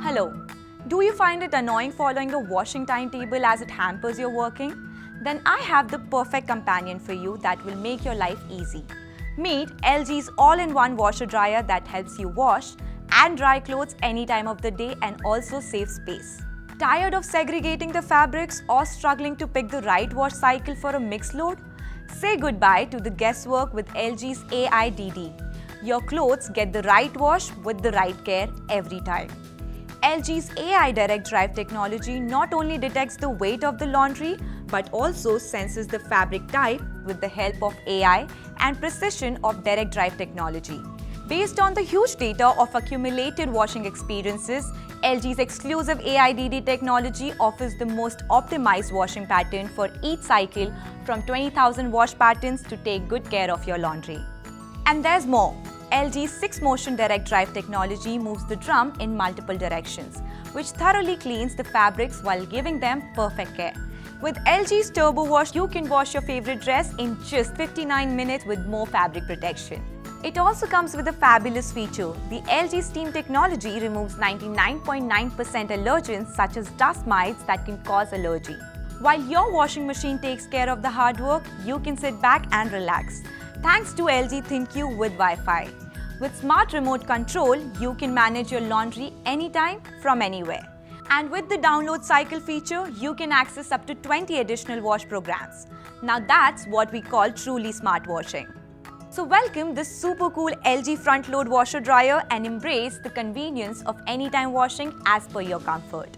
Hello. Do you find it annoying following a washing timetable as it hampers your working? Then I have the perfect companion for you that will make your life easy. Meet LG's all-in-one washer dryer that helps you wash and dry clothes any time of the day and also save space. Tired of segregating the fabrics or struggling to pick the right wash cycle for a mixed load? Say goodbye to the guesswork with LG's AIDD. Your clothes get the right wash with the right care every time. LG's AI Direct Drive technology not only detects the weight of the laundry but also senses the fabric type with the help of AI and precision of direct drive technology. Based on the huge data of accumulated washing experiences, LG's exclusive AIDD technology offers the most optimized washing pattern for each cycle from 20,000 wash patterns to take good care of your laundry. And there's more. LG's 6-motion direct drive technology moves the drum in multiple directions, which thoroughly cleans the fabrics while giving them perfect care. With LG's TurboWash, you can wash your favorite dress in just 59 minutes with more fabric protection. It also comes with a fabulous feature. The LG Steam technology removes 99.9% allergens such as dust mites that can cause allergy. While your washing machine takes care of the hard work, you can sit back and relax. Thanks to LG ThinQ with Wi-Fi. With smart remote control, you can manage your laundry anytime from anywhere. And with the download cycle feature, you can access up to 20 additional wash programs. Now that's what we call truly smart washing. So welcome this super cool LG front load washer dryer and embrace the convenience of anytime washing as per your comfort.